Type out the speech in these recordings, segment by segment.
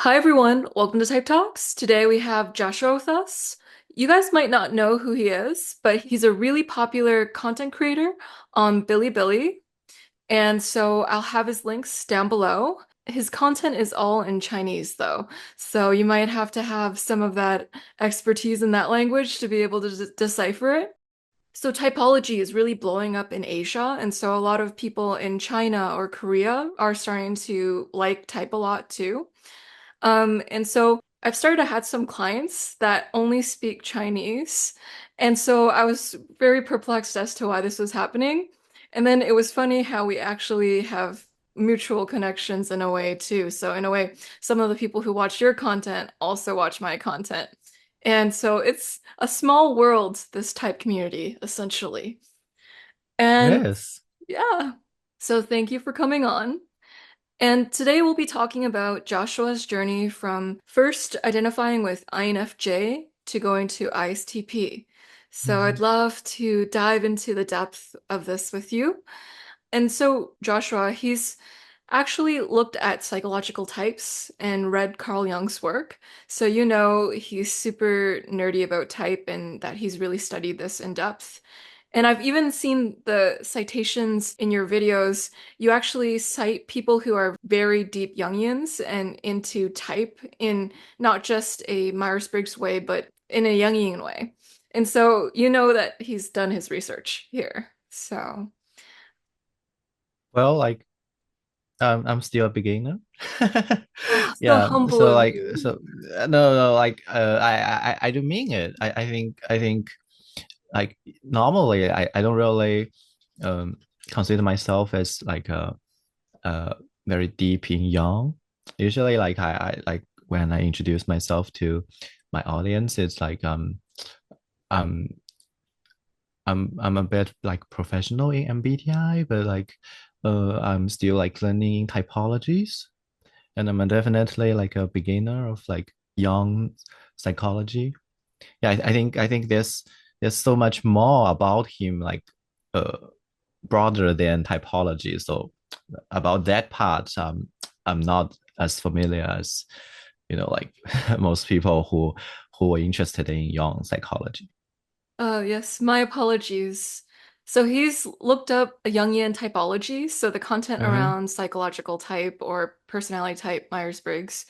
Hi everyone, welcome to Type Talks. Today we have Joshua with us. You guys might not know who he is, but he's a really popular content creator on Bilibili. And so I'll have his links down below. His content is all in Chinese though, so you might have to have some of that expertise in that language to be able to decipher it. So typology is really blowing up in Asia, and so a lot of people in China or Korea are starting to like type a lot too. And so I've started to have some clients that only speak Chinese. And so I was very perplexed as to why this was happening. And then it was funny how we actually have mutual connections in a way too. So in a way, some of the people who watch your content also watch my content. And so it's a small world, this type community, essentially. And Yes. yeah, so thank you for coming on. And today we'll be talking about Joshua's journey from first identifying with INFJ to going to ISTP. So I'd Mhm. love to dive into the depth of this with you. And so Joshua, he's actually looked at psychological types and read Carl Jung's work. So you know he's super nerdy about type and that he's really studied this in depth. And I've even seen the citations in your videos. You actually cite people who are very deep Jungians and into type in not just a Myers-Briggs way, but in a Jungian way. And so you know that he's done his research here. So, Well, I'm still a beginner. oh, so Yeah. humble So of like you. so no no I do mean it. I think like normally I don't really um consider myself as like a very deep in young. Usually like I like when I introduce myself to my audience, it's like um I'm a bit like professional in MBTI, but like I'm still like learning typologies, and I'm definitely like a beginner of like young psychology. Yeah, I think there's so much more about him, like uh broader than typology. So about that part, I'm not as familiar as like most people who are interested in young psychology. Oh, yes, my apologies. So he's looked up a Jungian typology, so the content Mm-hmm. around psychological type or personality type Myers-Briggs,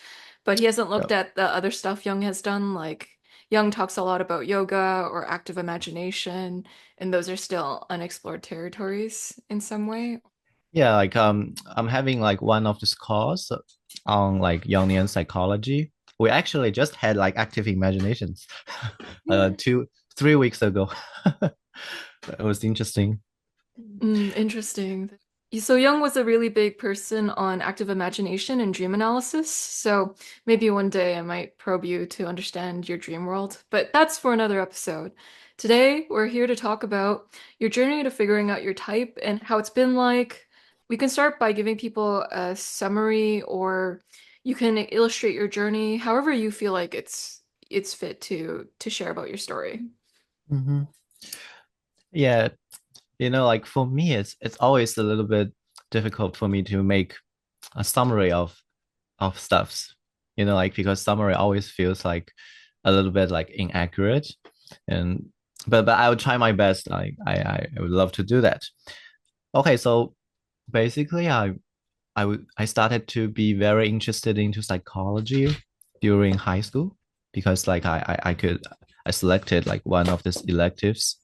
but he hasn't looked Yeah. at the other stuff Jung has done. Like Jung talks a lot about yoga or active imagination, and those are still unexplored territories in some way. Yeah, like I'm having like one of this course on like Jungian psychology. We actually just had like active imaginations 3 weeks ago. It was interesting. Interesting. So Jung was a really big person on active imagination and dream analysis. So maybe one day I might probe you to understand your dream world, but that's for another episode. Today, we're here to talk about your journey to figuring out your type and how it's been like. We can start by giving people a summary, or you can illustrate your journey however you feel like it's fit to share about your story. Hmm. Yeah, like for me, it's always a little bit difficult for me to make a summary of stuffs. Like because summary always feels like a little bit like inaccurate, and but I would try my best. Like I would love to do that. Okay, so basically, I started to be very interested into psychology during high school because like I selected like one of these electives.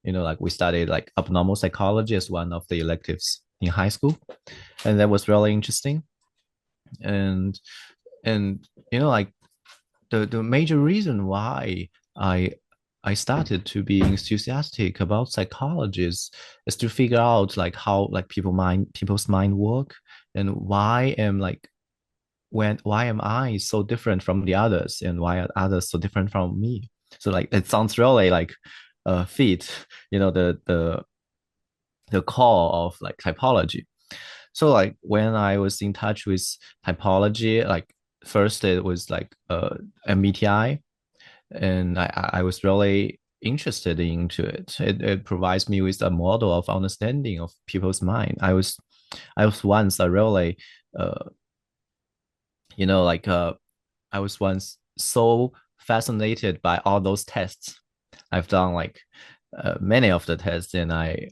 Like we studied like abnormal psychology as one of the electives in high school, and that was really interesting. And and like the major reason why I I started to be enthusiastic about psychology is to figure out like how like people's mind work, and why am I so different from the others, and why are others so different from me. So like it sounds really like fit, the core of like typology. So like when I was in touch with typology, like first it was like MBTI, and I was really interested into it. It provides me with a model of understanding of people's mind. I was once a really uh like I was once so fascinated by all those tests. I've done like many of the tests, and I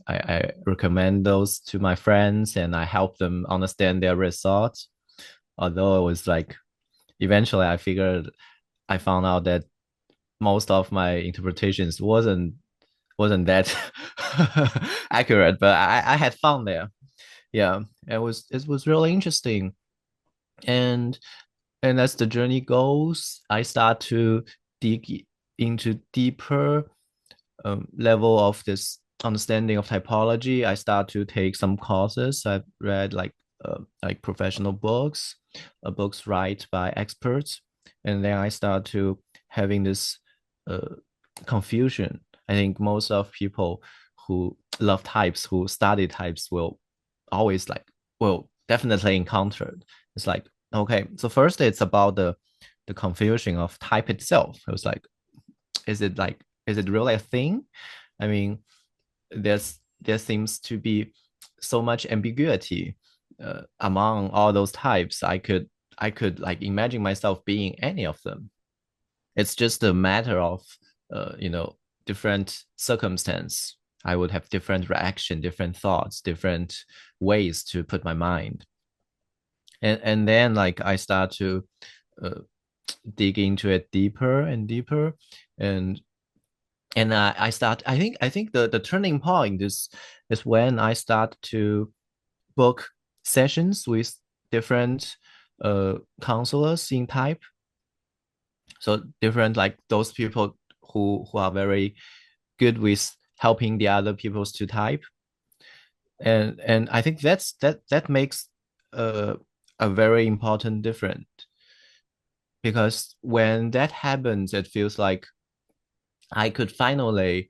recommend those to my friends, and I help them understand their results. Although it was like eventually I found out that most of my interpretations wasn't that accurate, but I had fun there. Yeah, it was really interesting. And as the journey goes, I start to dig into deeper level of this understanding of typology. I start to take some courses. I've read like professional books, books write by experts, and then I start to having this uh, confusion. I think most of people who love types, who study types, will definitely encounter. It's like, okay, so first it's about the confusion of type itself. It was like, is it really a thing? I mean, there seems to be so much ambiguity among all those types. I could like imagine myself being any of them. It's just a matter of different circumstance. I would have different reaction, different thoughts, different ways to put my mind. And then like I start to uh, dig into it deeper and deeper, and I think the turning point is when I start to book sessions with different counselors in type. So different like those people who are very good with helping the other peoples to type. And I think that makes uh, a very important difference, because when that happens, it feels like I could finally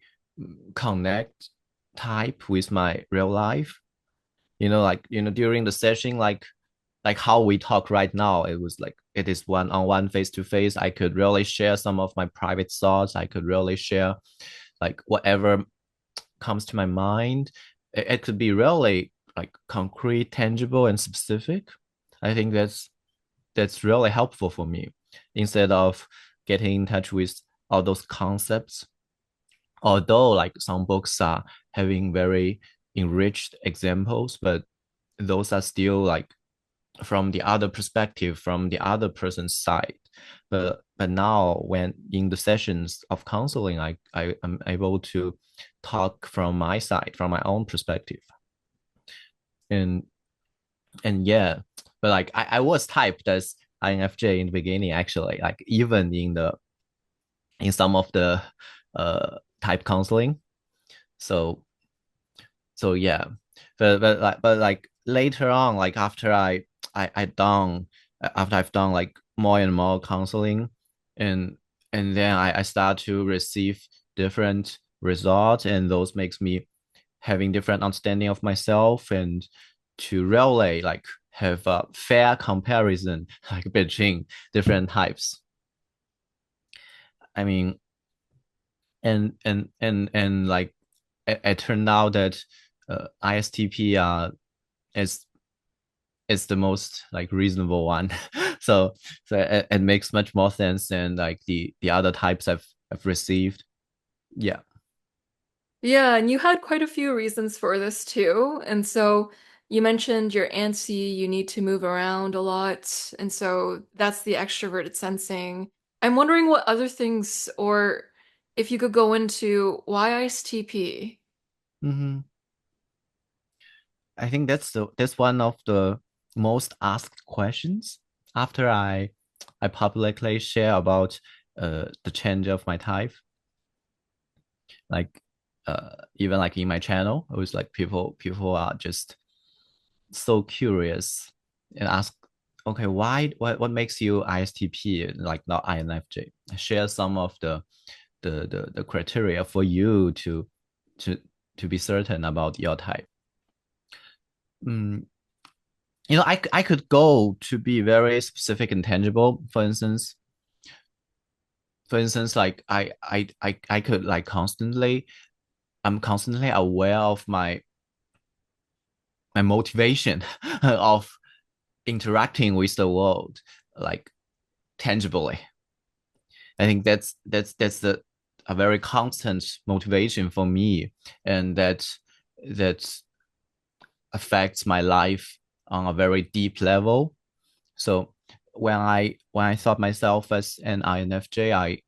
connect type with my real life. During the session, like how we talk right now, it was like it is one-on-one, face-to-face. I could really share some of my private thoughts. I could really share like whatever comes to my mind. It could be really like concrete, tangible, and specific. I think that's really helpful for me, instead of getting in touch with all those concepts. Although like some books are having very enriched examples, but those are still like from the other perspective, from the other person's side. But now when in the sessions of counseling, I am able to talk from my side, from my own perspective. And yeah, but like I was typed as INFJ in the beginning, actually, like even in some of the type counseling. So yeah, but like later on, like after I've done like more and more counseling, and then I start to receive different results, and those makes me having different understanding of myself, and to really like have a fair comparison like between different types. I mean, and like it turned out that ISTP is is the most like reasonable one. so it makes much more sense than like the other types I've received. Yeah. Yeah, and you had quite a few reasons for this too. And so you mentioned you're antsy, you need to move around a lot, and so that's the extroverted sensing. I'm wondering what other things, or if you could go into why ISTP. Mm-hmm. I think that's one of the most asked questions after I publicly share about the change of my type. Like even like in my channel, it was like people are just so curious and ask, okay, why what makes you ISTP, like not INFJ? Share some of the criteria for you to to be certain about your type. Mm, I could go to be very specific and tangible. For instance, like I could like I'm constantly aware of my motivation of interacting with the world. like tangibly. I think that's the a very constant motivation for me, and that affects my life on a very deep level. So when I thought myself as an INFJ,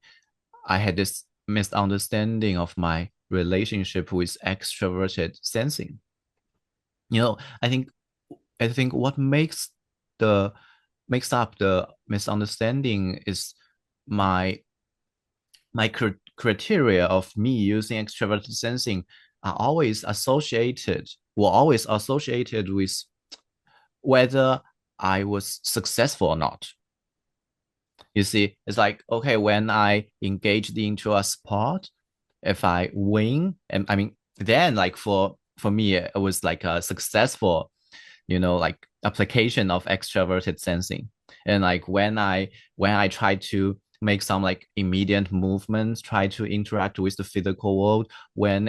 I had this misunderstanding of my relationship with extroverted sensing. I think what the makes up the misunderstanding is my my criteria of me using extroverted sensing are always associated were always associated with whether I was successful or not. You see, it's like, okay, when I engaged into a sport, if I win, and I mean, then like for me, it was like a successful, like application of extroverted sensing. And like when I try to make some like immediate movements, try to interact with the physical world, when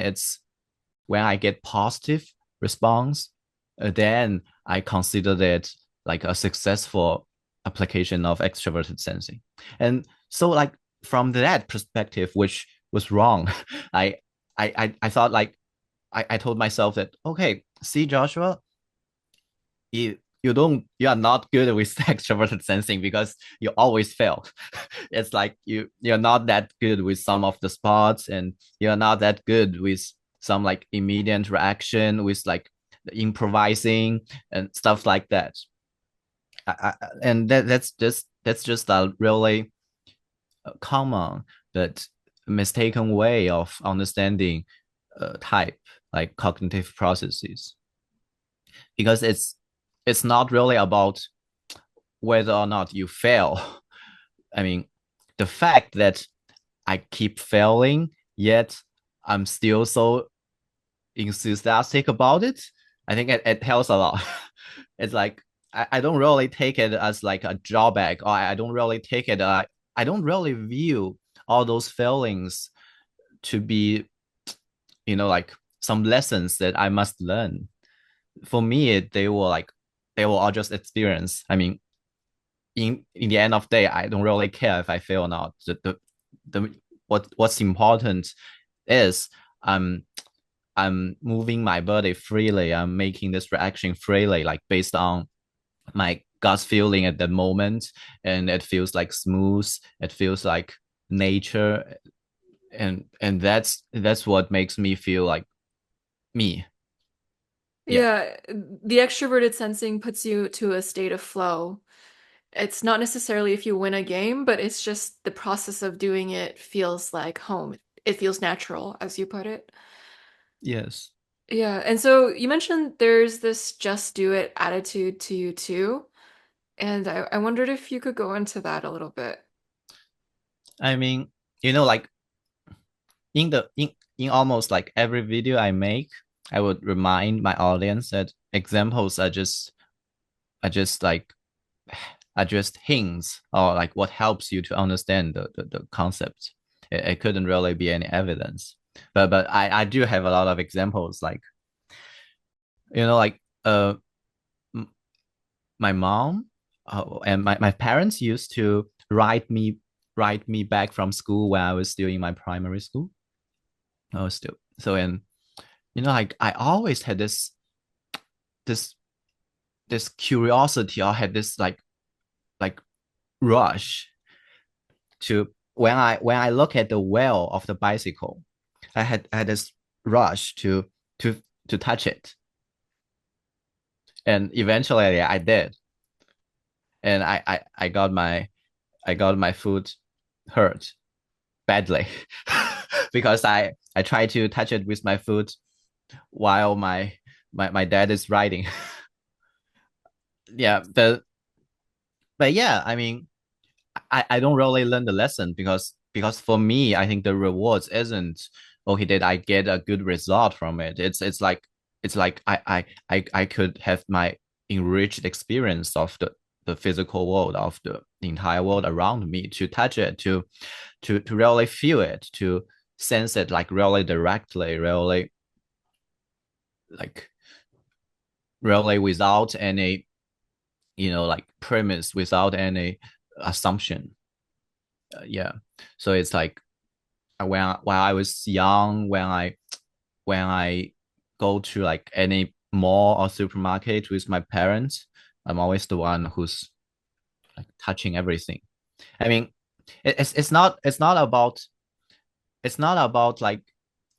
I get positive response, then I consider that like a successful application of extroverted sensing. And so like from that perspective, which was wrong, I I thought like I told myself that, okay, see Joshua, you are not good with extroverted sensing because you always fail. It's like you're not that good with some of the spots, and you're not that good with some like immediate reaction with like the improvising and stuff like that. And that's just a really common but mistaken way of understanding type, like cognitive processes, because it's not really about whether or not you fail. I mean, the fact that I keep failing, yet I'm still so enthusiastic about it, I think it helps a lot. It's like I don't really take it as like a drawback, or I don't really take it. I don't really view all those failings to be, like some lessons that I must learn. For me, they were all just experience. I mean, in the end of the day, I don't really care if I fail or not. The what's important is I'm I'm moving my body freely. I'm making this reaction freely, like based on my gut feeling at the moment, and it feels like smooth. It feels like nature, and that's what makes me feel like me. Yeah. Yeah, the extroverted sensing puts you to a state of flow. It's not necessarily if you win a game, but it's just the process of doing it feels like home. It feels natural, as you put it. Yes. Yeah, and so you mentioned there's this just do it attitude to you too, and I wondered if you could go into that a little bit. I mean, like in almost like every video I make, I would remind my audience that examples are just like are just hints, or like what helps you to understand the concept. It couldn't really be any evidence. But I do have a lot of examples, like like my mom and my parents used to write me back from school when I was still in my primary school. I was still so, and like I always had this this curiosity, or had this like rush to, when I look at the wheel of the bicycle, I had this rush to to touch it, and eventually I did, and I got my foot hurt badly because I tried to touch it with my foot while my dad is riding. Yeah, but yeah, I mean, I don't really learn the lesson, because for me, I think the rewards isn't, okay, did I get a good result from it. It's like I could have my enriched experience of the physical world, of the entire world around me, to touch it, to really feel it, to sense it like really directly, really like really without any like premise without any assumption. Yeah. So it's like when I was young, when I go to like any mall or supermarket with my parents, I'm always the one who's like touching everything. I mean, it's not about like,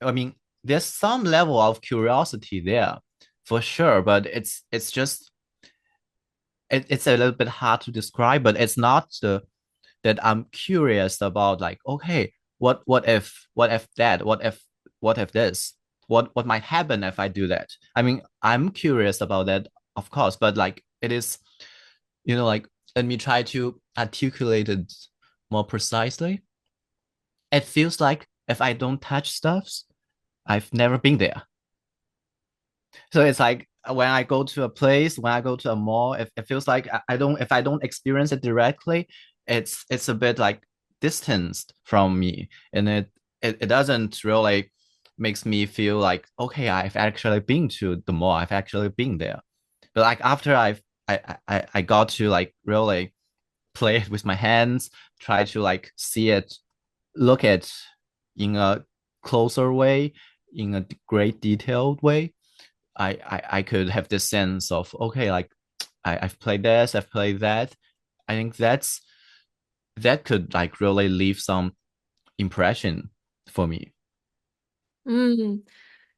I mean, there's some level of curiosity there for sure, but it's just it's a little bit hard to describe, but it's not the that I'm curious about like, okay, what if that, what if this, what might happen if I do that. I mean, I'm curious about that, of course, but like it is, like, let me try to articulate it more precisely. It feels like if I don't touch stuffs, I've never been there. So it's like when I go to a place, when I go to a mall, if it feels like I don't, if I don't experience it directly, it's a bit like distanced from me, and it doesn't really makes me feel like, okay, I've actually been to the mall, I've actually been there. But like after I got to like really play it with my hands, try to like see it, look at in a closer way, in a great detailed way, I could have this sense of, okay, like I've played this, I've played that. I think that could like really leave some impression for me. Mm.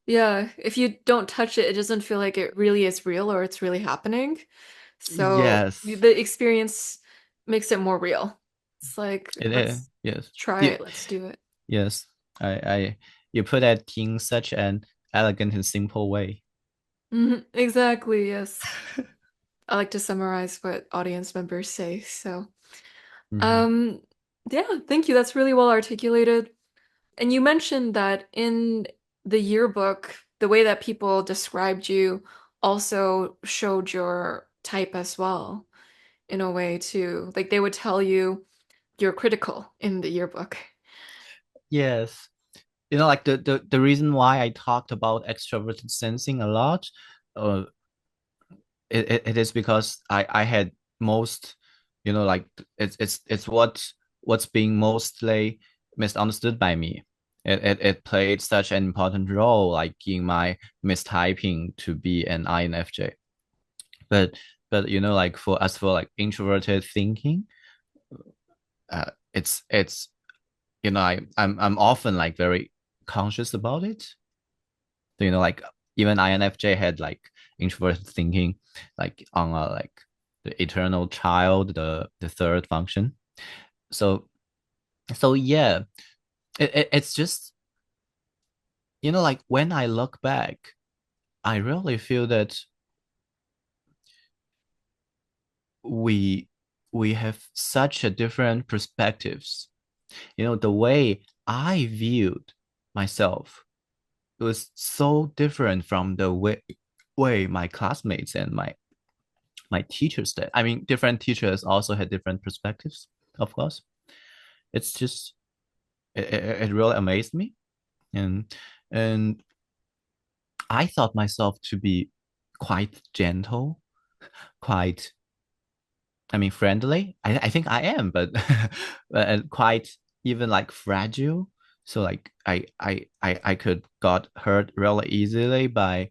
Yeah, if you don't touch it, it doesn't feel like it really is real or it's really happening. So Yes, the experience makes it more real. It's like, it is. let's Yes, try it, let's do it. yes. I you put that in such an elegant and simple way. Exactly, yes. I like to summarize what audience members say. So, Mhm. um, yeah, thank you. That's really well articulated. And you mentioned that in the yearbook, the way that people described you also showed your type as well, in a way too. Like they would tell you you're critical in the yearbook. Yes. Like the reason why I talked about extroverted sensing a lot, uh, it is because I had most, like it's what's being mostly misunderstood by me. It played such an important role, like in my mistyping to be an INFJ. But like for like introverted thinking, it's I'm often like very conscious about it. So, like even INFJ had like introverted thinking, like on like the eternal child, the third function. So yeah, it's just, like when I look back, I really feel that we we have such a different perspectives. The way I viewed myself, it was so different from the way my classmates and my teachers did. I mean, different teachers also had different perspectives, of course. It's just it really amazed me, and and I thought myself to be quite gentle, quite, I mean, friendly. I think I am, but but quite even like fragile. So like I could got hurt really easily by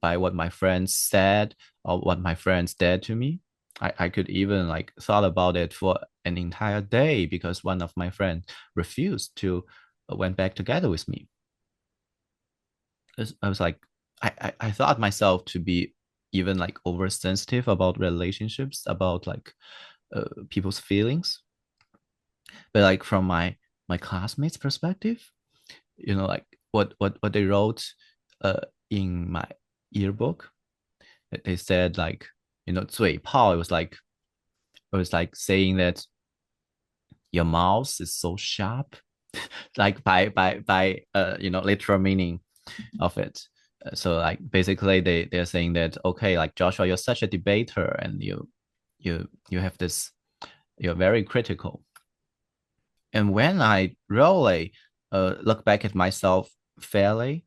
what my friends said or what my friends did to me. I could even like thought about it for an entire day because one of my friends refused to went back together with me. I was like, I thought myself to be even like oversensitive about relationships, about like people's feelings. But like from my classmates' perspective, like what they wrote in my yearbook, they said like, 嘴炮, it was like saying that your mouth is so sharp, like by literal meaning of it. So like basically they're saying that, okay, like Joshua, you're such a debater and you have this, you're very critical. And when I really look back at myself fairly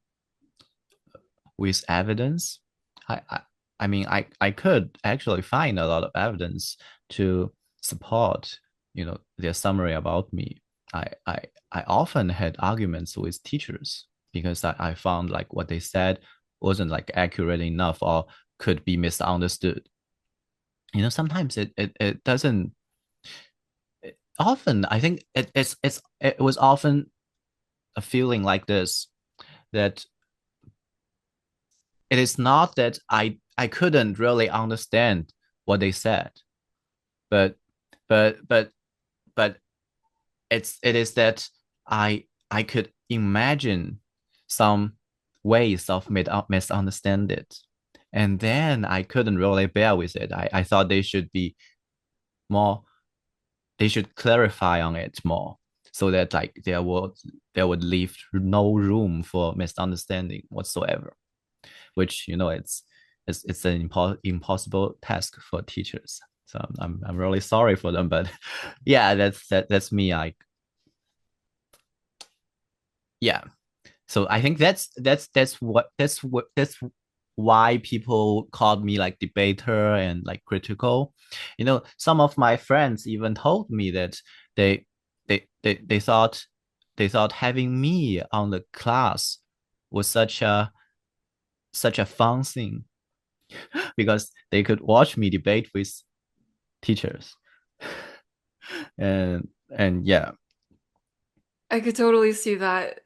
with evidence, I I mean, I could actually find a lot of evidence to support, their summary about me. I I I often had arguments with teachers because I found like what they said wasn't like accurate enough or could be misunderstood. Sometimes it doesn't. Often, I think it was often a feeling like this, that it is not that I couldn't really understand what they said, but but but but it is that I could imagine some ways of misunderstand it, and then I couldn't really bear with it. I thought more they should clarify on it more, so that like there would leave no room for misunderstanding whatsoever, which it's an impossible task for teachers. So I'm really sorry for them, but yeah, that's me. Like, yeah. So I think that's why people called me like debater and like critical. Some of my friends even told me that they they thought having me on the class was such a fun thing, because they could watch me debate with teachers. And yeah. I could totally see that.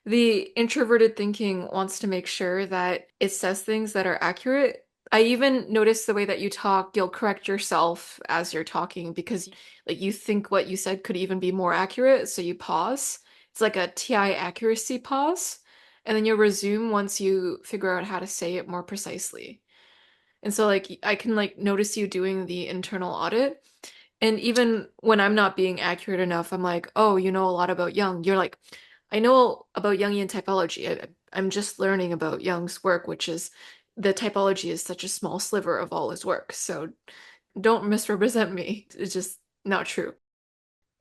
The introverted thinking wants to make sure that it says things that are accurate. I even notice the way that you talk, you'll correct yourself as you're talking because like you think what you said could even be more accurate, so you pause. It's like a TI accuracy pause, and then you'll resume once you figure out how to say it more precisely. And so like I can like notice you doing the internal audit. And even when I'm not being accurate enough, I'm like, oh, you know a lot about Jung. You're like, I know about Jungian typology. I'm just learning about Jung's work, which is the typology is such a small sliver of all his work. So don't misrepresent me. It's just not true.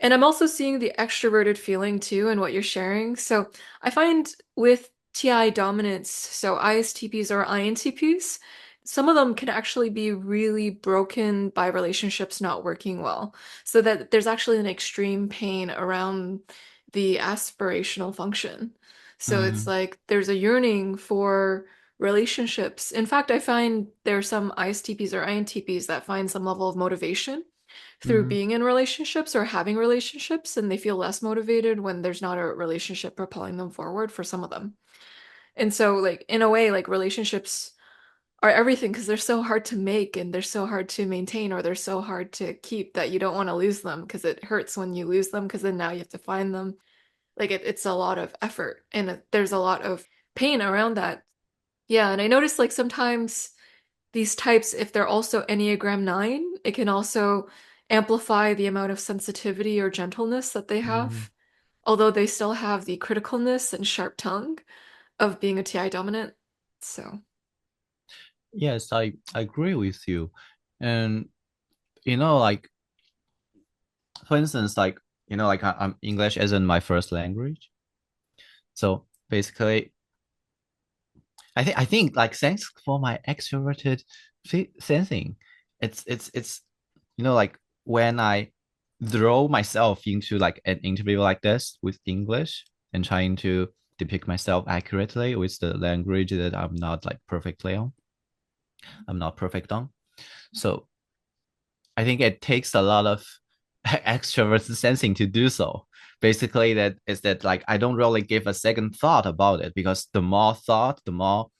And I'm also seeing the extroverted feeling too in what you're sharing. So I find with TI dominance, so ISTPs or INTPs, some of them can actually be really broken by relationships not working well. So that there's actually an extreme pain around the aspirational function. So it's Mm, like there's a yearning for relationships. In fact, I find there are some ISTPs or INTPs that find some level of motivation through mm, being in relationships or having relationships, and they feel less motivated when there's not a relationship propelling them forward for some of them. And so, like, in a way, like, relationships are everything because they're so hard to make and they're so hard to maintain or they're so hard to keep that you don't want to lose them because it hurts when you lose them because then now you have to find them. Like, it's a lot of effort and there's a lot of pain around that. Yeah, and I noticed like sometimes these types, if they're also Enneagram 9, it can also amplify the amount of sensitivity or gentleness that they mm. have, although they still have the criticalness and sharp tongue of being a TI dominant. So, Yes, I agree with you. And like, for instance, like, like I'm English isn't my first language. So basically, I think like, thanks for my extroverted sensing. It's like, when I throw myself into like an interview like this with English and trying to depict myself accurately with the language that I'm not perfect on. So I think it takes a lot of extrovert sensing to do so. Basically, that is that like I don't really give a second thought about it, because the more thought, the more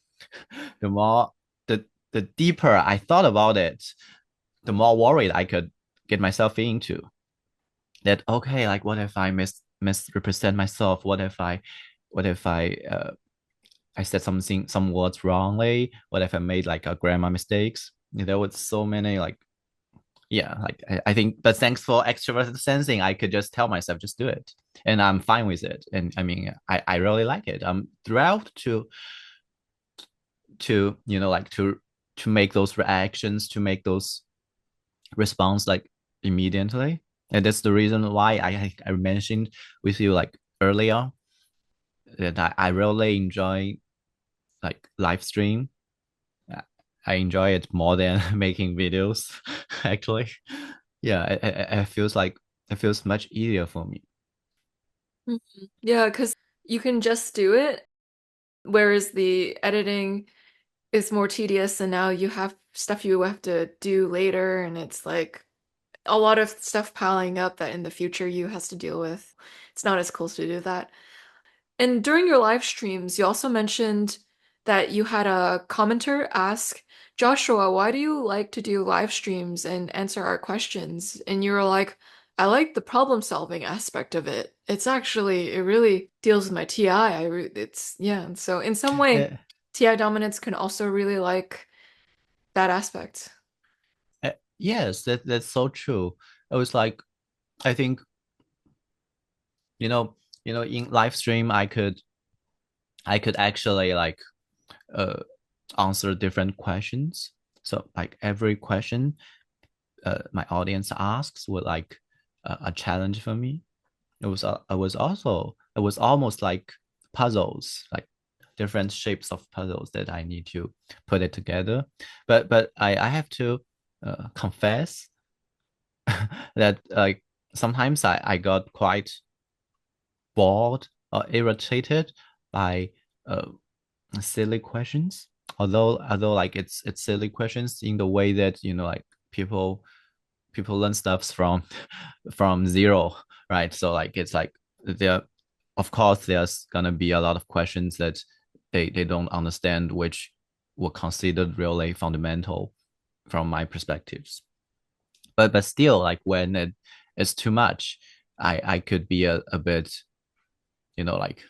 the the deeper I thought about it, the more worried I could get myself into. That, okay, like, what if I misrepresent myself? What if I said some words wrongly? What if I made like a grammar mistakes? There was so many, like, yeah, like, I think, but thanks for extroverted sensing, I could just tell myself, just do it, and I'm fine with it. And I mean, I really like it. I'm thrilled to like, to make those reactions, to make those response like immediately. And that's the reason why I mentioned with you like earlier, that I really enjoy like live stream. I enjoy it more than making videos, actually. Yeah, it feels like it feels much easier for me. Mhm. Yeah, because you can just do it, whereas the editing is more tedious, and now you have stuff you have to do later, and it's like a lot of stuff piling up that in the future you has to deal with. It's not as cool to do that. And during your live streams, you also mentioned that you had a commenter ask, Joshua, why do you like to do live streams and answer our questions? And you were like, I like the problem solving aspect of it. It's actually, it really deals with my TI. It's, yeah. And so in some way, Uh, TI dominants can also really like that aspect. yes, that's so true. It was like I think you know in live stream I could actually like uh answer different questions. So like every question my audience asks would like a challenge for me. It was almost like puzzles, like different shapes of puzzles that I need to put it together. But I have to confess that like sometimes I got quite bored or irritated by uh, silly questions. Although like it's silly questions in the way that like people learn stuffs from from zero, right? So like it's like there, of course, there's gonna be a lot of questions that they don't understand, which were considered really fundamental from my perspectives. But still, like when it's too much, I could be a bit, like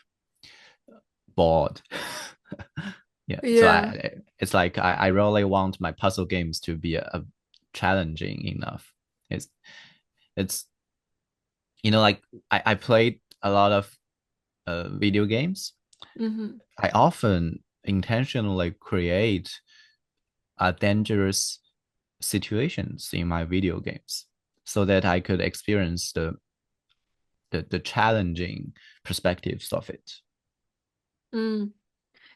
bored. Yeah, so Yeah. it's like I really want my puzzle games to be a challenging enough. It's it's like I played a lot of video games. Hmm. I often intentionally create dangerous situations in my video games so that I could experience the challenging perspectives of it. Mm.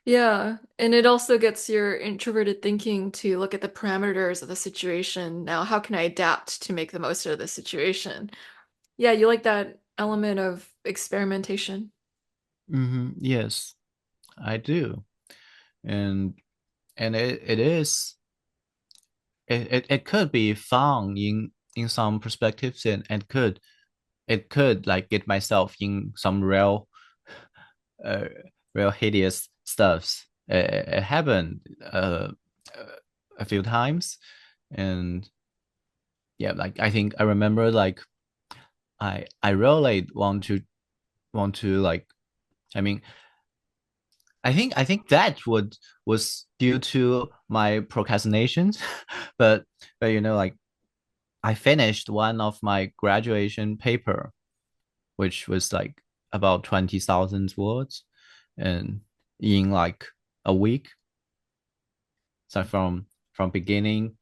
Yeah, and it also gets your introverted thinking to look at the parameters of the situation. Now, how can I adapt to make the most of the situation? Yeah, you like that element of experimentation. Yes, I do, and it could be fun in some perspectives, and it could like get myself in some uh, real hideous stuffs. It happened a few times, and yeah, like I think I remember like I really want to like I mean I think that would was due to my procrastinations, but like I finished one of my graduation paper, which was like about 20,000 words, and in like a week. So from beginning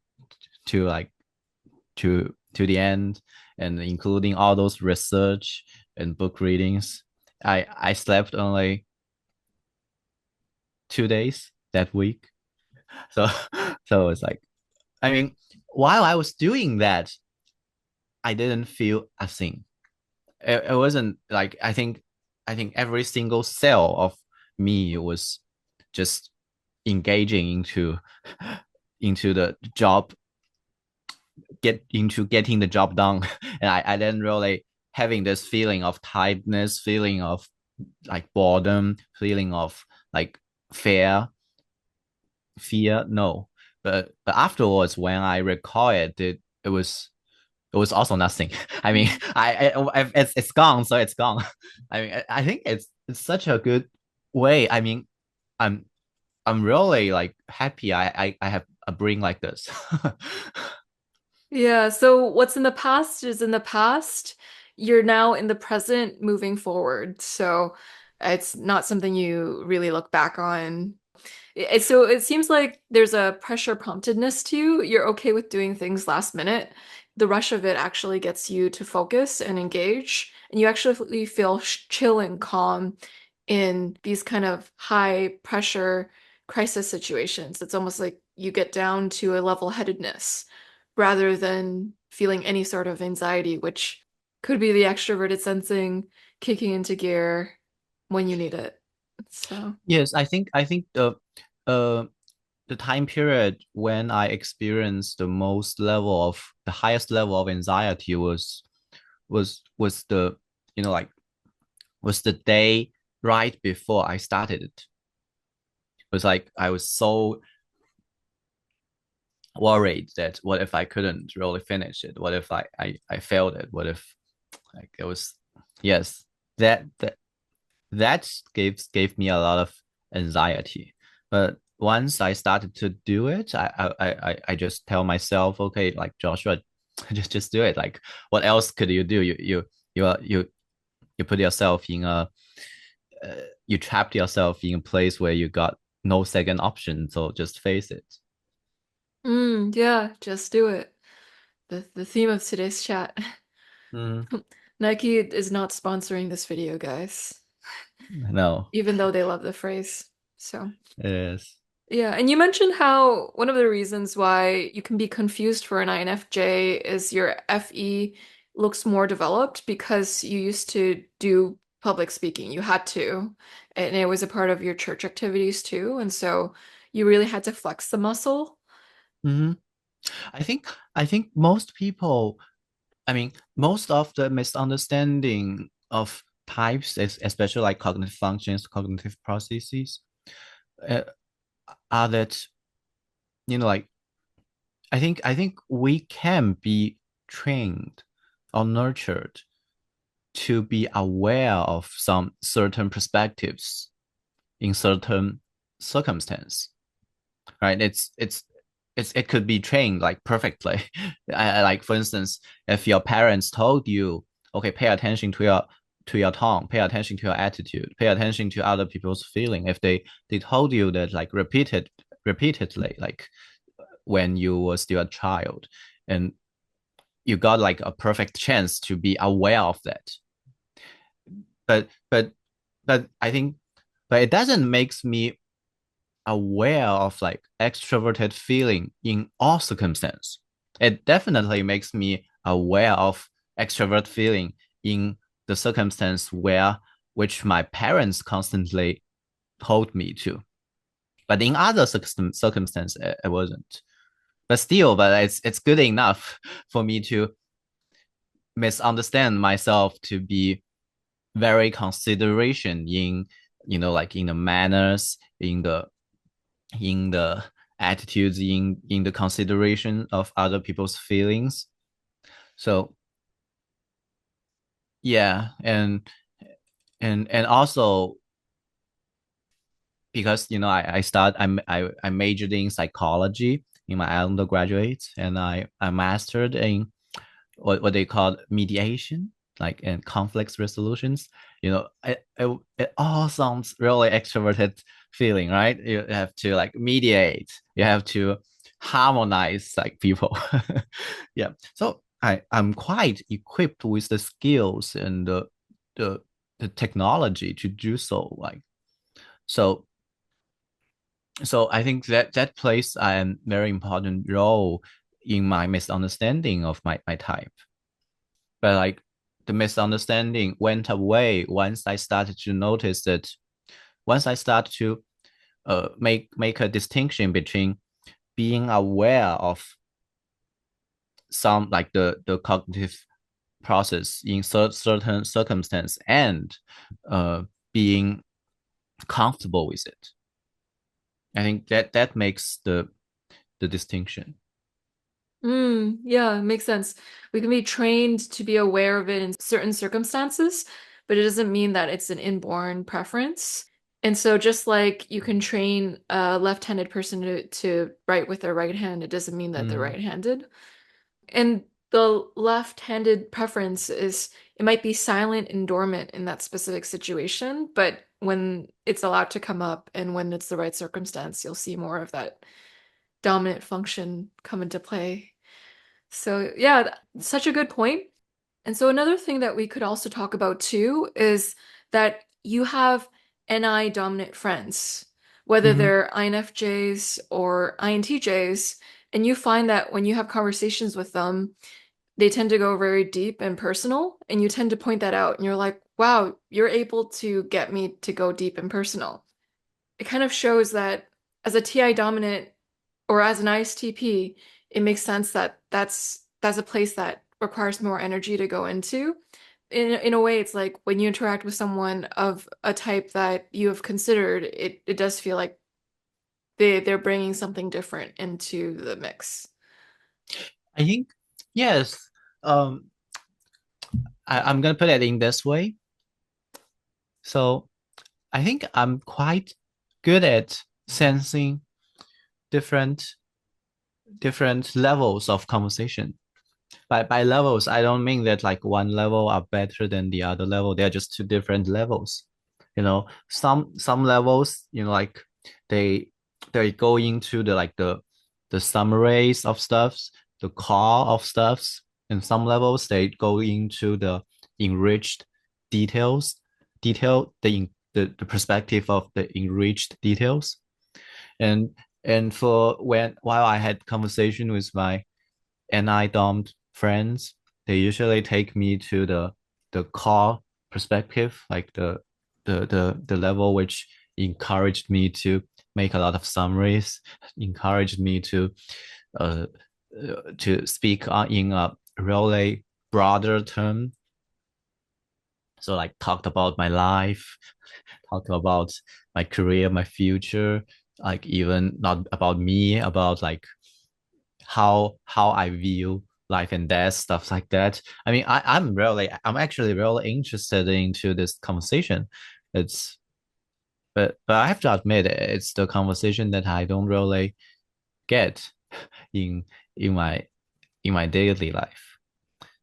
to like to the end, and including all those research and book readings, I slept only 2 days that week. So so it's like I mean, while I was doing that, I didn't feel a thing. It wasn't like I think every single cell of me was just engaging into the job, getting the job done. And I didn't really having this feeling of tiredness, feeling of like boredom, feeling of like fear fear no. But afterwards, when I recall it was also nothing. I mean, it's gone, so it's gone. I mean, I think it's such a good way. I mean, I'm I'm really like happy I have a brain like this. Yeah, so what's in the past is in the past. You're now in the present moving forward. So it's not something you really look back on. So it seems like there's a pressure promptedness to you. You're okay with doing things last minute. The rush of it actually gets you to focus and engage, and you actually feel chill and calm in these kind of high pressure crisis situations. It's almost like you get down to a level-headedness rather than feeling any sort of anxiety, which could be the extroverted sensing kicking into gear when you need it. So, Yes, I think uh the time period when I experienced the highest level of anxiety was the like was the day right before I started it. It was like I was so worried that what if I couldn't really finish it? What if I failed it? What if like it was yes, that that that gave me a lot of anxiety. But once I started to do it, I just tell myself, okay, like Joshua, just do it. Like what else could you do? You put yourself in a you trapped yourself in a place where you got no second option. So just face it. yeah, just do it. The theme of today's chat. Mm, Nike is not sponsoring this video, guys, no, even though they love the phrase. So, it is. yeah, and you mentioned how one of the reasons why you can be confused for an INFJ is your FE looks more developed because you used to do public speaking. You had to, and it was a part of your church activities too. And so you really had to flex the muscle. Mm-hmm. I think I think most people, I mean, most of the misunderstanding of types, especially like cognitive functions, cognitive processes, uh, are that like I think we can be trained or nurtured to be aware of some certain perspectives in certain circumstance, right? It could be trained like perfectly. Like for instance, if your parents told you, okay, pay attention to your tone, pay attention to your attitude, pay attention to other people's feeling. If they told you that like repeatedly, like when you were still a child, and you got like a perfect chance to be aware of that. But but but I think, but it doesn't makes me aware of like extroverted feeling in all circumstance. It definitely makes me aware of extrovert feeling in the circumstance where which my parents constantly told me to. But in other circumstance, it wasn't. But still, but it's good enough for me to misunderstand myself to be very consideration in like in the manners, in the attitudes, in the consideration of other people's feelings. So yeah, and also because I majored in psychology in my undergraduate, and I mastered in what they call mediation, like and conflicts resolutions. It all sounds really extroverted feeling, right? You have to like mediate, you have to harmonize like people. Yeah. So I'm quite equipped with the skills and the the technology to do so. Like so so I think that plays a very important role in my misunderstanding of my type. But like the misunderstanding went away once I started to notice that once I start to make a distinction between being aware of some like the cognitive process in certain circumstance and being comfortable with it. I think that makes the distinction. Yeah, makes sense. We can be trained to be aware of it in certain circumstances, but it doesn't mean that it's an inborn preference. And so just like you can train a left-handed person to write with their right hand, it doesn't mean that they're Mm, right-handed. And the left-handed preference is it might be silent and dormant in that specific situation, but when it's allowed to come up and when it's the right circumstance, you'll see more of that dominant function come into play. So, yeah, such a good point. And so, another thing that we could also talk about too is that you have NI dominant friends, whether Hmm. they're INFJs or INTJs, and you find that when you have conversations with them, they tend to go very deep and personal, and you tend to point that out, and you're like, wow, you're able to get me to go deep and personal. It kind of shows that as a TI dominant or as an ISTP, it makes sense that that's a place that requires more energy to go into. In a way, it's like when you interact with someone of a type that you have considered, it does feel like they're bringing something different into the mix. I think yes. Um, I'm gonna put it in this way. So I think I'm quite good at sensing different different levels of conversation. By levels, I don't mean that like one level are better than the other level. They're just two different levels. Some levels, like they they go into the summaries of stuffs, the core of stuffs, and some levels they go into the enriched details, the perspective of the enriched details. And for when while I had conversation with my NI-DOM friends, they usually take me to the core perspective, like the level which encouraged me to make a lot of summaries, encouraged me uh, to speak in a really broader term. So like talked about my life, talked about my career, my future, like even not about me, about like how I view life and death, stuff like that. I mean, I'm actually really interested into this conversation. It's but I have to admit it's the conversation that I don't really get in in my in my daily life.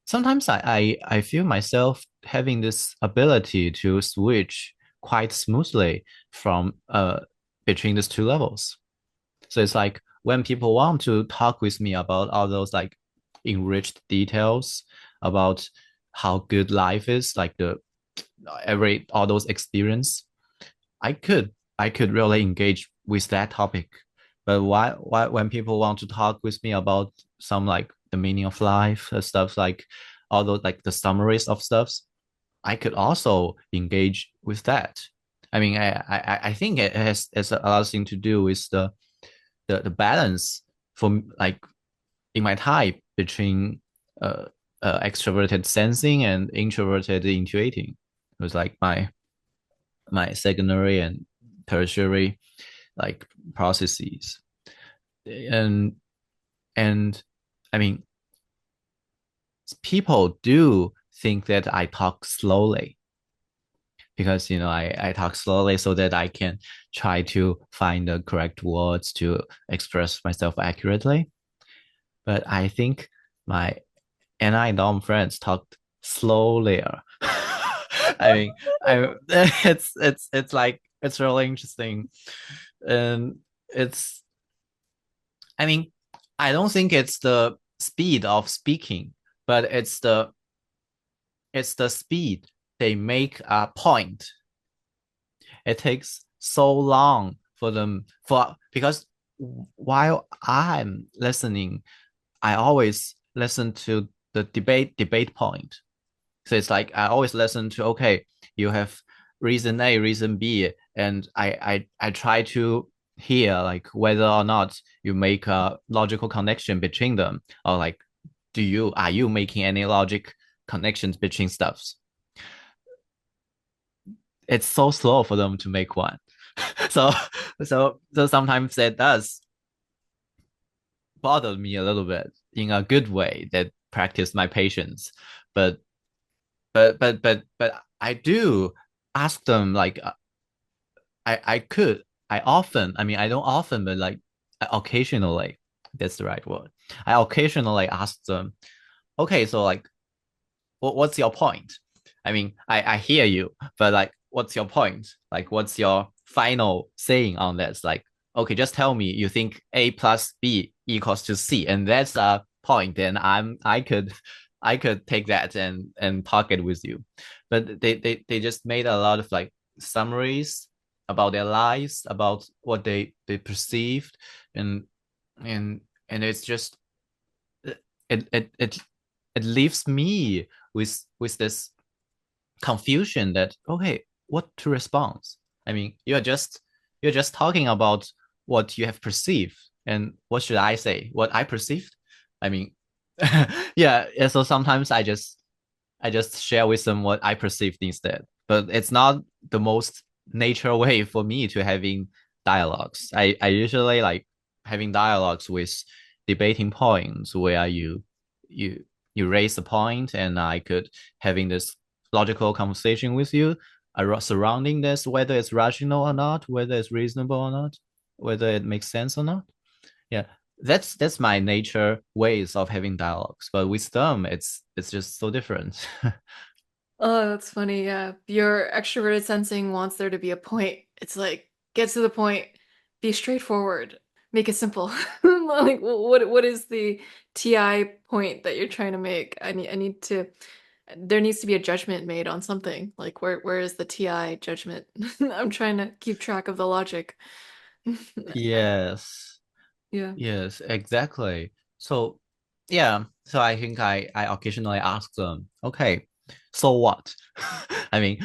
Sometimes I feel myself having this ability to switch quite smoothly from between these two levels. So it's like when people want to talk with me about all those like enriched details about how good life is, like the every all those experience, I could really engage with that topic. But why when people want to talk with me about some like the meaning of life, stuff like all those like the summaries of stuffs, I could also engage with that. I mean, I think it has a lot of thing to do with the balance for like in my type between uh, extroverted sensing and introverted intuiting. It was like my secondary and tertiary like processes, and and I mean people do think that I talk slowly because I talk slowly so that I can try to find the correct words to express myself accurately. But I think my NI Dom friends talked slowlier. I mean, I it's like it's really interesting, and it's I mean, I don't think it's the speed of speaking, but it's the speed they make a point. It takes so long for them for because while I'm listening, I always listen to the debate point. So it's like I always listen to okay, you have reason A, reason B, and I try to hear like whether or not you make a logical connection between them, or like do you are you making any logic connections between stuffs? It's so slow for them to make one. so so sometimes it does bother me a little bit in a good way that practice my patience. But but I do ask them like I could I often I mean I don't often but like occasionally that's the right word. I occasionally ask them, okay, so like what's your point? I mean I hear you, but like what's your point? Like what's your final saying on this? Like okay, just tell me you think A plus B equals to C, and that's a point. Then I could take that and talk it with you. But they just made a lot of like summaries about their lives, about what they perceived, and and it's just it it it it leaves me with this confusion that okay, what to respond? I mean, you're just talking about what you have perceived, and what should I say? What I perceived? I mean, yeah. So sometimes I just share with them what I perceived instead. But it's not the most natural way for me to having dialogues. I usually like having dialogues with debating points where you you raise a point and I could having this logical conversation with you surrounding this, whether it's rational or not, whether it's reasonable or not, whether it makes sense or not. Yeah, that's my nature ways of having dialogues. But with them, it's just so different. Oh, that's funny. Yeah. Your extroverted sensing wants there to be a point. It's like, get to the point, be straightforward, make it simple. Like, what is the TI point that you're trying to make? I need to, there needs to be a judgment made on something. Like, where is the TI judgment? I'm trying to keep track of the logic. Yes. Yeah. Yes, exactly. So, yeah. So I think I occasionally ask them, okay, so what? I mean,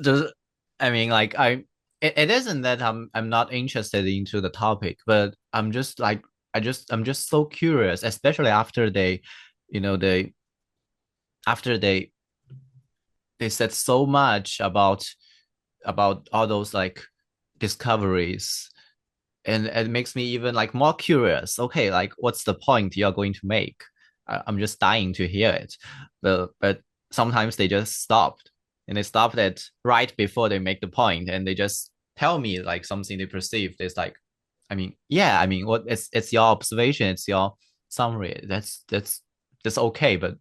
just I mean, like it isn't that I'm not interested into the topic, but I'm just like I'm just so curious, especially after they, you know, after they said so much about all those like discoveries, and it makes me even like more curious. Okay, like what's the point you're going to make? I'm just dying to hear it. But sometimes they just stopped, and they stopped it right before they make the point, and they just tell me like something they perceived. It's like, I mean, yeah, I mean, what it's your observation, it's your summary. That's okay, but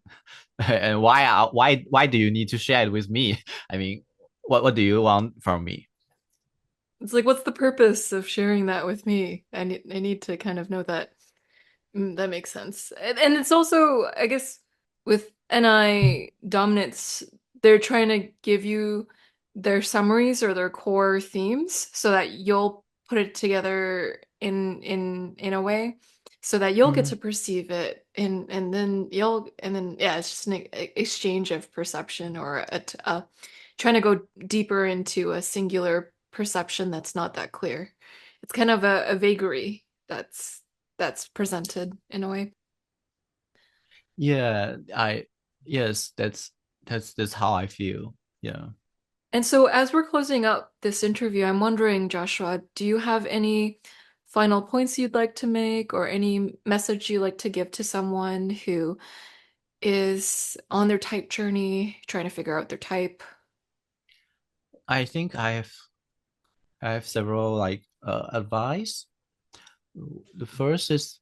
and why do you need to share it with me? I mean, what do you want from me? It's like, what's the purpose of sharing that with me? I need to kind of know that. That makes sense. And it's also, I guess, with NI dominance, they're trying to give you their summaries or their core themes so that you'll put it together in a way so that you'll get to Mm. perceive it and then you'll and then yeah, it's just an exchange of perception or trying to go deeper into a singular perception that's not that clear. It's kind of a vagary that's presented in a way. Yeah, I yes, that's how I feel. Yeah. And so, as we're closing up this interview, I'm wondering, Joshua, do you have any final points you'd like to make or any message you'd like to give to someone who is on their type journey, trying to figure out their type? I think I have several like advice. The first is,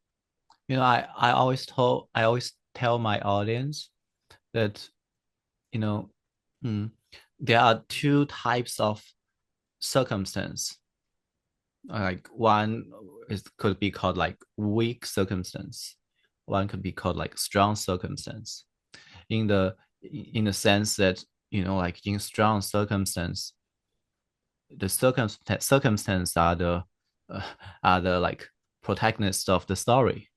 you know, I always tell my audience that, you know, mm, there are two types of circumstance. Like one is could be called like weak circumstance. One could be called like strong circumstance. In the sense that, you know, like in strong circumstance, the circumstance uh, are the like protagonists of the story.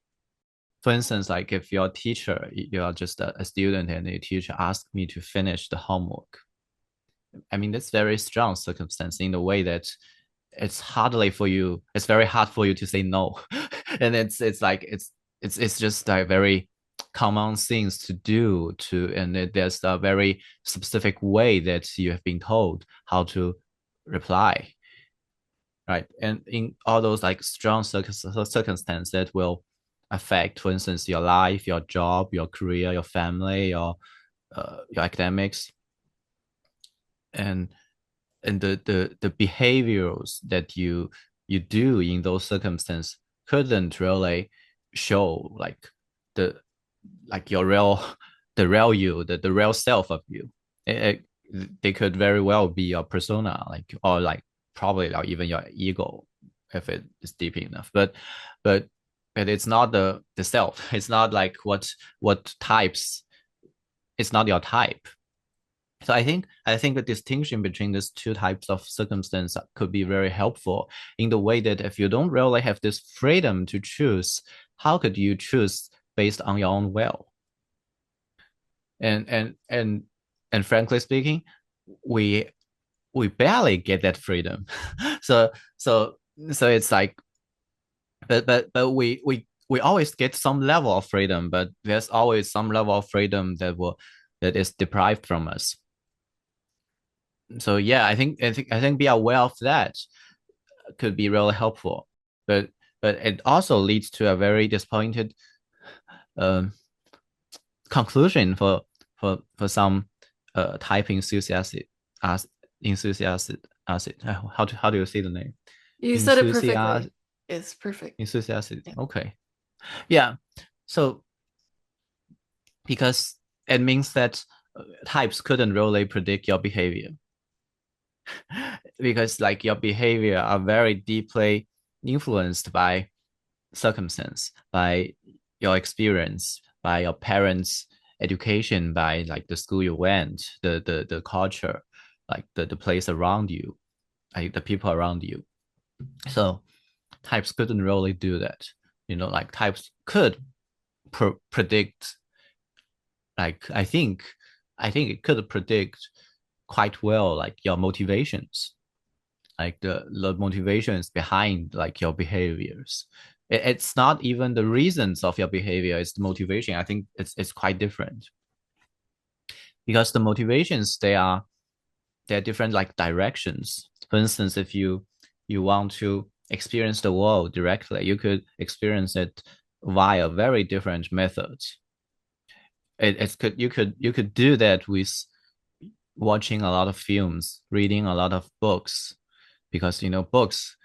For instance, like if your teacher, you are just a student and the teacher asks me to finish the homework. I mean, that's very strong circumstance in the way that it's very hard for you to say no. And it's like it's just like very common things to do to, and there's a very specific way that you have been told how to reply, right? And in all those like strong circumstances that will affect, for instance, your life, your job, your career, your family, your academics, and the behaviors that you do in those circumstances couldn't really show like the like your real the real you, the real self of you. They could very well be your persona, like, or like probably like even your ego if it is deep enough. But but it's not the self. It's not like what types. It's not your type. So I think the distinction between these two types of circumstance could be very helpful in the way that if you don't really have this freedom to choose, how could you choose based on your own will? And frankly speaking, we we barely get that freedom. so so so it's like, but we always get some level of freedom, but there's always some level of freedom that is deprived from us. So yeah, I think be aware of that could be really helpful. But but it also leads to a very disappointed um, conclusion for some type enthusiastic as enthusiastic acid. How do you say the name? You said it Enthusiast perfectly. It's perfect. enthusiastic. Yeah. Okay. Yeah. So because it means that types couldn't really predict your behavior because like your behavior are very deeply influenced by circumstance, by your experience, by your parents' education, by like the school you went, the culture, like the place around you, like the people around you. So types couldn't really do that. Like types could predict, like I think it could predict quite well like your motivations, like the motivations behind like your behaviors. It's not even the reasons of your behavior, it's the motivation. I think it's quite different because the motivations they're different like directions. For instance, if you want to experience the world directly, you could experience it via very different methods. It's could you could do that with watching a lot of films, reading a lot of books, because books,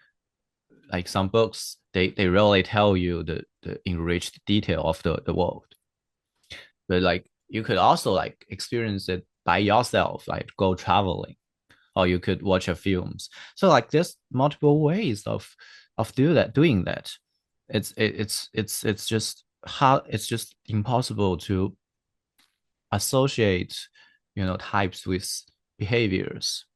like some books, they really tell you the enriched detail of the world. But like you could also like experience it by yourself, like go traveling, or you could watch a films. So like there's multiple ways of doing that. It's just how it's just impossible to associate types with behaviors.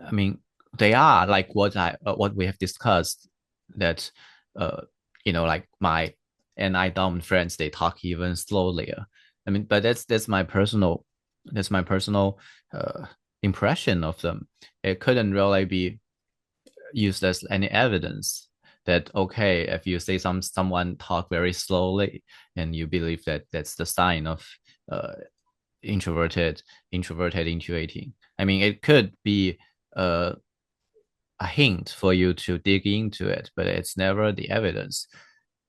I mean, they are like what we have discussed, that uh like my NI dominant friends, they talk even slowly. I mean, but that's my personal uh impression of them. It couldn't really be used as any evidence that okay, if you say someone talk very slowly and you believe that that's the sign of uh introverted intuiting. I mean, it could be uh a hint for you to dig into it, but it's never the evidence.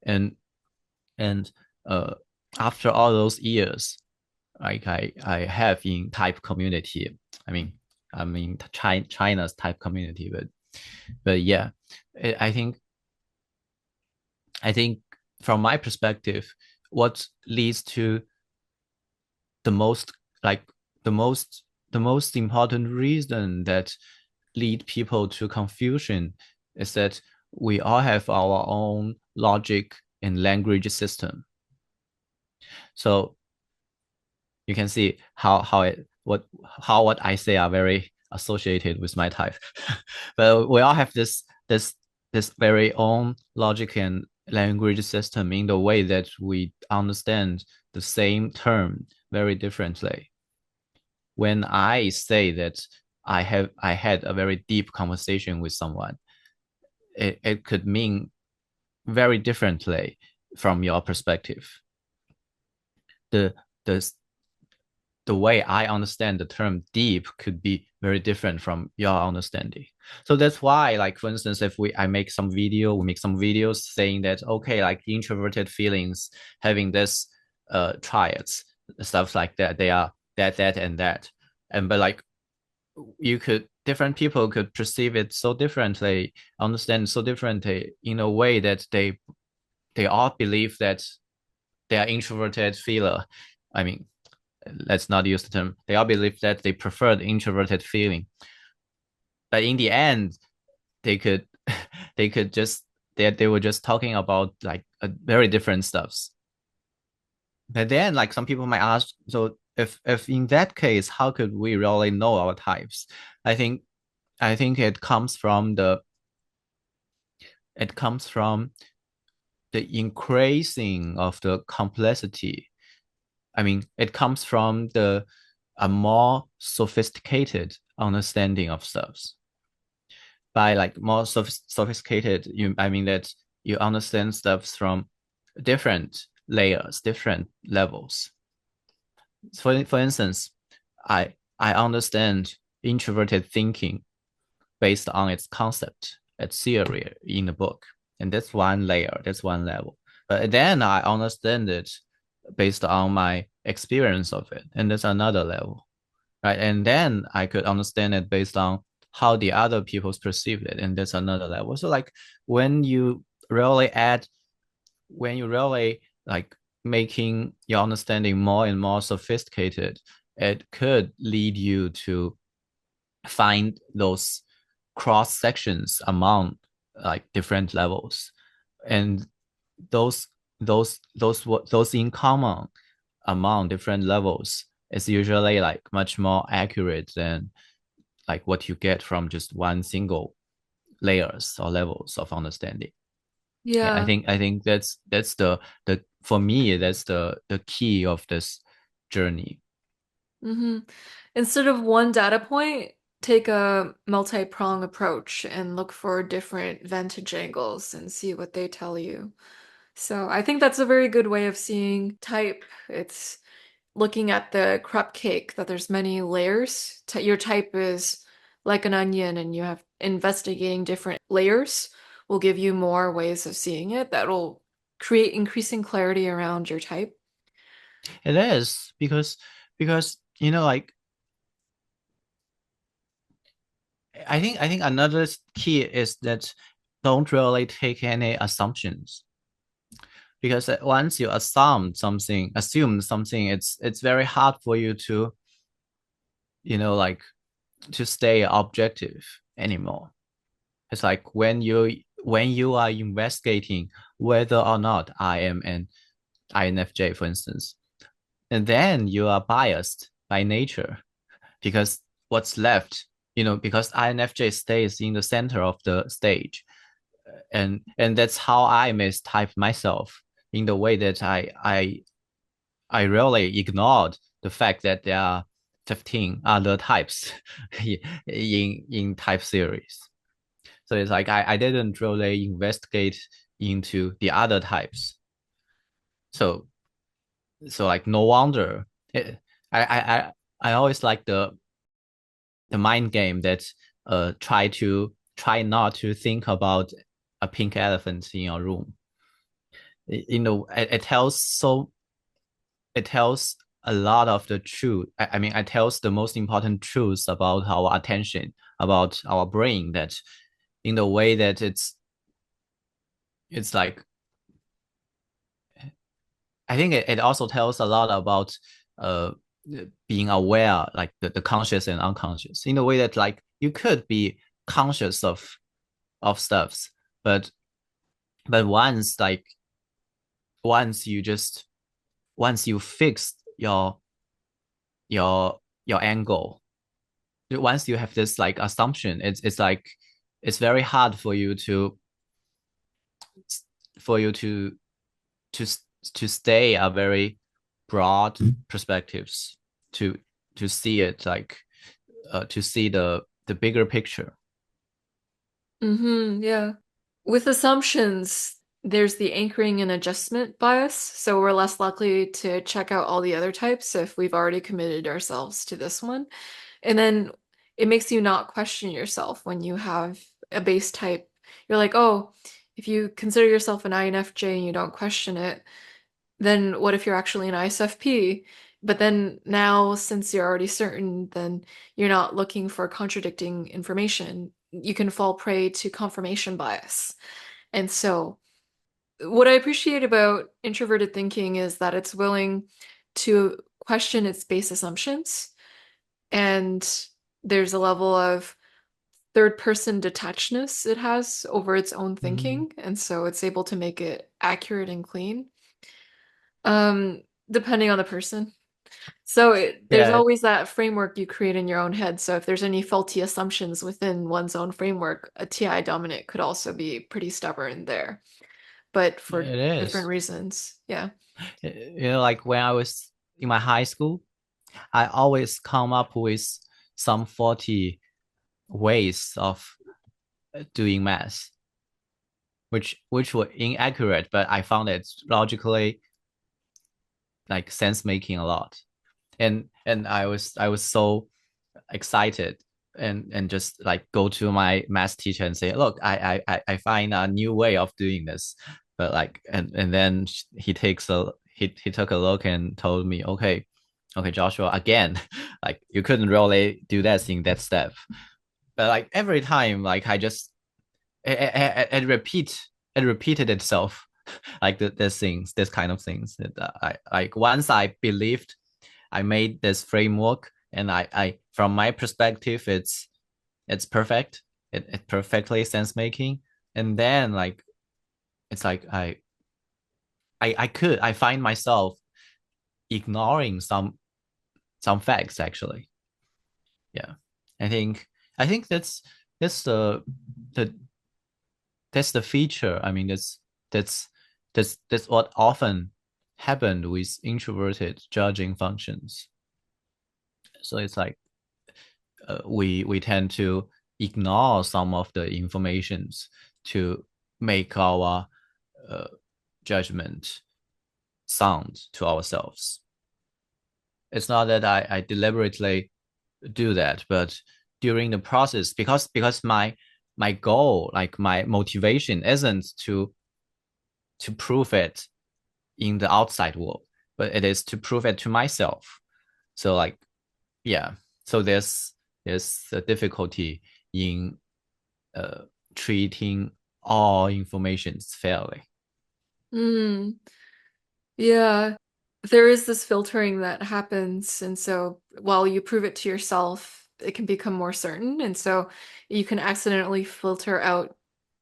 And and uh, after all those years, like I have in type community. I mean, China's type community, but yeah, I think I think from my perspective, what leads to the most like the most important reason that lead people to confusion is that we all have our own logic and language system. So you can see what I say are very associated with my type. But we all have this very own logic and language system in the way that we understand the same term very differently. When I say that I had a very deep conversation with someone, it could mean very differently from your perspective. The the the way I understand the term deep could be very different from your understanding. So that's why, like for instance, if we make some videos saying that okay, like introverted feelings having this triads, stuff like that, they are that and that. And but like you could different people could perceive it so differently, understand so differently in a way that they all believe that they are introverted feeler. I mean, let's not use the term. They all believe that they prefer the introverted feeling, but in the end, they could they could just they were just talking about like very different stuffs. But then, like some people might ask, so if in that case, how could we really know our types? I think I think it comes from the increasing of the complexity. I mean, it comes from the a more sophisticated understanding of stuff. By like more sophisticated, I mean that you understand stuff from different layers, different levels. For instance, I understand introverted thinking based on its concept, its theory in the book, and that's one layer, that's one level. But then I understand it based on my experience of it, and that's another level, right? And then I could understand it based on how the other people's perceive it, and that's another level. So like when you really add, when you really like making your understanding more and more sophisticated, it could lead you to find those cross sections among like different levels, and those those in common among different levels is usually like much more accurate than like what you get from just one single layers or levels of understanding. Yeah, Yeah. I think that's the for me that's the key of this journey. hmm Instead of one data point, take a multi-prong approach and look for different vantage angles and see what they tell you. So I think that's a very good way of seeing type. It's looking at the crop cake that there's many layers. Your type is like an onion, and you have investigating different layers will give you more ways of seeing it that will create increasing clarity around your type. It is because you know like I think another key is that don't really take any assumptions, because once you assume something, it's very hard for you to, you know, like to stay objective anymore. It's like when you are investigating whether or not I am an INFJ, for instance, and then you are biased by nature, because what's left, you know, because INFJ stays in the center of the stage, and that's how I mistype myself, in the way that I really ignored the fact that there are 15 other types in type series. So it's like I didn't really investigate into the other types. So so like no wonder it, I, I I I always like the mind game that try not to think about a pink elephant in your room. You know, it tells it tells a lot of the truth. I mean, it tells the most important truths about our attention, about our brain, that in the way that it's like I think it also tells a lot about uh being aware, like the conscious and unconscious, in a way that like you could be conscious of stuffs, but once like once you just once you fix your angle, once you have this like assumption, it's like it's very hard for you to to stay a very broad perspectives, to see it like to see the bigger picture. Yeah. With assumptions, there's the anchoring and adjustment bias, so we're less likely to check out all the other types if we've already committed ourselves to this one. And then it makes you not question yourself when you have a base type. You're like, oh, if you consider yourself an INFJ and you don't question it, then what if you're actually an ISFP? But then now, since you're already certain, then you're not looking for contradicting information. You can fall prey to confirmation bias. And so, what I appreciate about introverted thinking is that it's willing to question its base assumptions. And there's a level of third person detachedness it has over its own Mm-hmm. thinking. And so it's able to make it accurate and clean, um, depending on the person. So there's Yeah, always that framework you create in your own head. So if there's any faulty assumptions within one's own framework, a TI dominant could also be pretty stubborn there, but for it different is. reasons. Yeah. Like when I was in my high school, I always come up with some 40 ways of doing math, which were inaccurate, but I found it logically like sense making a lot. And I was so excited and just like go to my math teacher and say, look, I find a new way of doing this. But like and then he took a look and told me, okay, Joshua, again, like you couldn't really do that in that step. But like every time, like I just it repeated itself, like this things, this kind of things that I like once I believed I made this framework, and I from my perspective, it's perfect. It perfectly sense making, and then like it's like I find myself ignoring some facts actually. Yeah, I think I think that's the that's the feature. I mean, that's that's what often happened with introverted judging functions. So it's like we tend to ignore some of the informations to make our uh, judgment sound to ourselves. It's not that I deliberately do that, but during the process, because my goal, like my motivation, isn't to prove it in the outside world, but it is to prove it to myself. So like yeah, so there's a difficulty in uh, treating all informations fairly. Mm, yeah. There is this filtering that happens, and so while you prove it to yourself, it can become more certain, and so you can accidentally filter out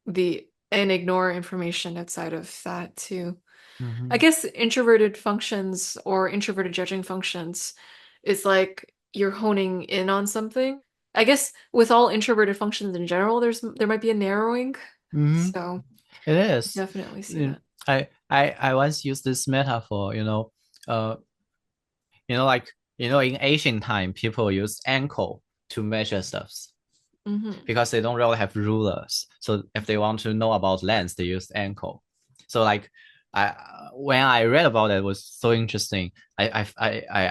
the and ignore information outside of that too. I Mm-hmm. guess introverted functions or introverted judging functions is like you're honing in on something. I guess with all introverted functions in general, there might be a narrowing. Mm-hmm. So It is. definitely see Mm, that. I once used this metaphor, uh, like in ancient time, people use ankle to measure stuffs Hmm. because they don't really have rulers. So if they want to know about length, they use ankle. So like I when I read about it, it was so interesting. I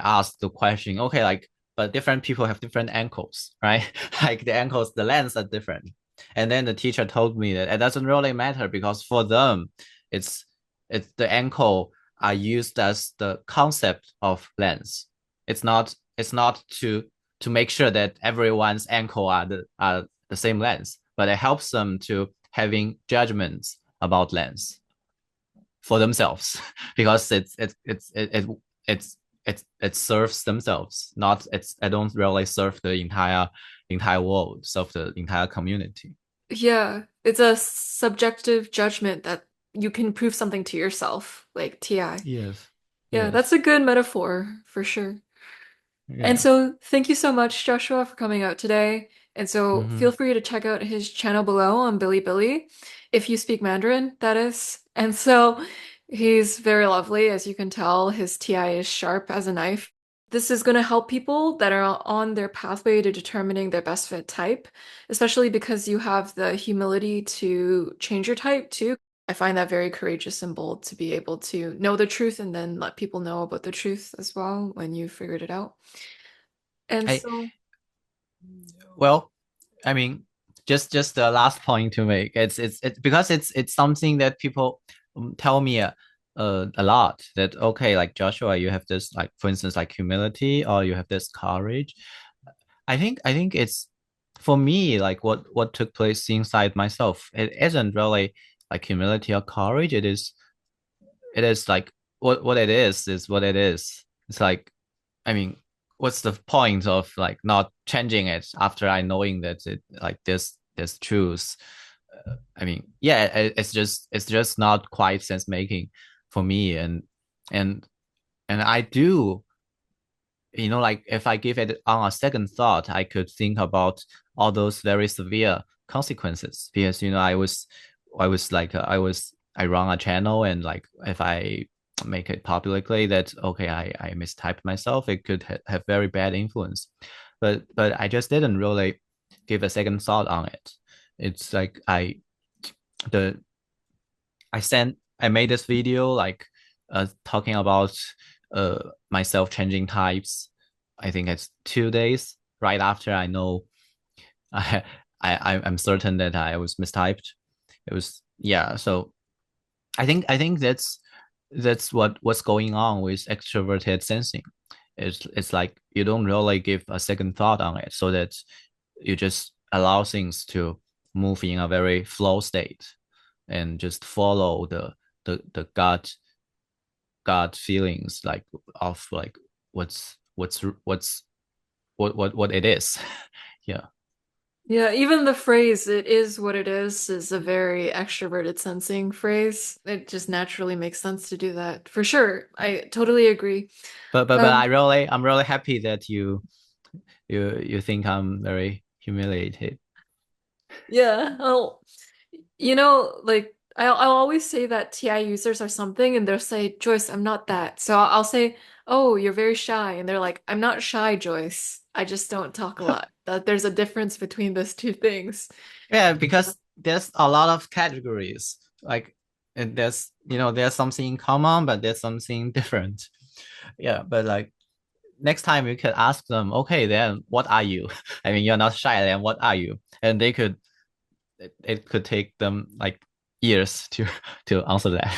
asked the question, okay, like but different people have different ankles, right? Like the ankles, the lengths are different. And then the teacher told me that it doesn't really matter because for them, it's it's the ankle are used as the concept of length. It's not to make sure that everyone's ankle are the same length, but it helps them to having judgments about length for themselves because it serves themselves, not it's I don't really serve the entire world, serve the entire community. Yeah, it's a subjective judgment that you can prove something to yourself, like TI. Yes. Yeah, that's Yes. a good metaphor for sure. And Yeah. so, thank you so much, Joshua, for coming out today. And so, Mm-hmm. feel free to check out his channel below on Bilibili, if you speak Mandarin, that is. And so, he's very lovely, as you can tell. His TI is sharp as a knife. This is going to help people that are on their pathway to determining their best fit type, especially because you have the humility to change your type too. I find that very courageous and bold to be able to know the truth and then let people know about the truth as well when you figured it out. And I so, well, I mean, just the last point to make. It's because it's something that people tell me a lot that okay, like Joshua, you have this like for instance like humility or you have this courage. I think it's for me like what took place inside myself. It isn't really like humility or courage. It is like what it is what it is. It's like I mean, what's the point of like not changing it after I knowing that it like this truth? I mean, yeah, it's just not quite sense making for me, and and I do like if I give it on a second thought, I could think about all those very severe consequences because I run a channel and like if I make it publicly that okay I mistyped myself, it could have very bad influence, but I just didn't really give a second thought on it. It's like the I made this video like talking about myself changing types. I think it's 2 days right after I know I I'm certain that I was mistyped. It was yeah. So I think that's what's going on with extroverted sensing. It's like you don't really give a second thought on it, so that you just allow things to move in a very flow state and just follow the gut feelings like of like what it is. Yeah. Yeah, even the phrase "it is what it is" a very extroverted sensing phrase. It just naturally makes sense to do that. For sure. I totally agree. But Um, I'm really happy that you think I'm very humiliated. yeah. Like I'll always say that TI users are something and they'll say, "Joyce, I'm not that." So I'll say, "Oh, you're very shy." And they're like, "I'm not shy, Joyce. I just don't talk a lot." That there's a difference between those two things. Yeah, because there's a lot of categories. Like and there's something in common, but there's something different. Yeah, but like next time you could ask them, okay, then what are you? I mean, you're not shy, then what are you? And it could take them like years to to answer that.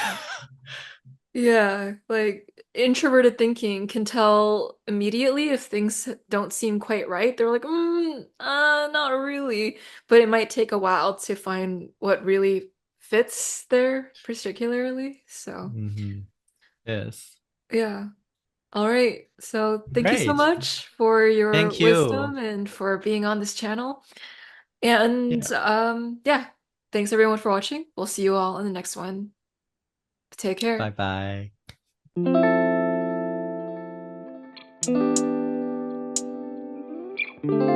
Yeah, like introverted thinking can tell immediately if things don't seem quite right. They're like, not really. But it might take a while to find what really fits there particularly. So, Hmm. Yes. yeah. All right. So, thank you so Great. much for your Thank you. wisdom and for being on this channel. Yeah. And yeah, thanks everyone for watching. We'll see you all in the next one. Take Bye care. bye.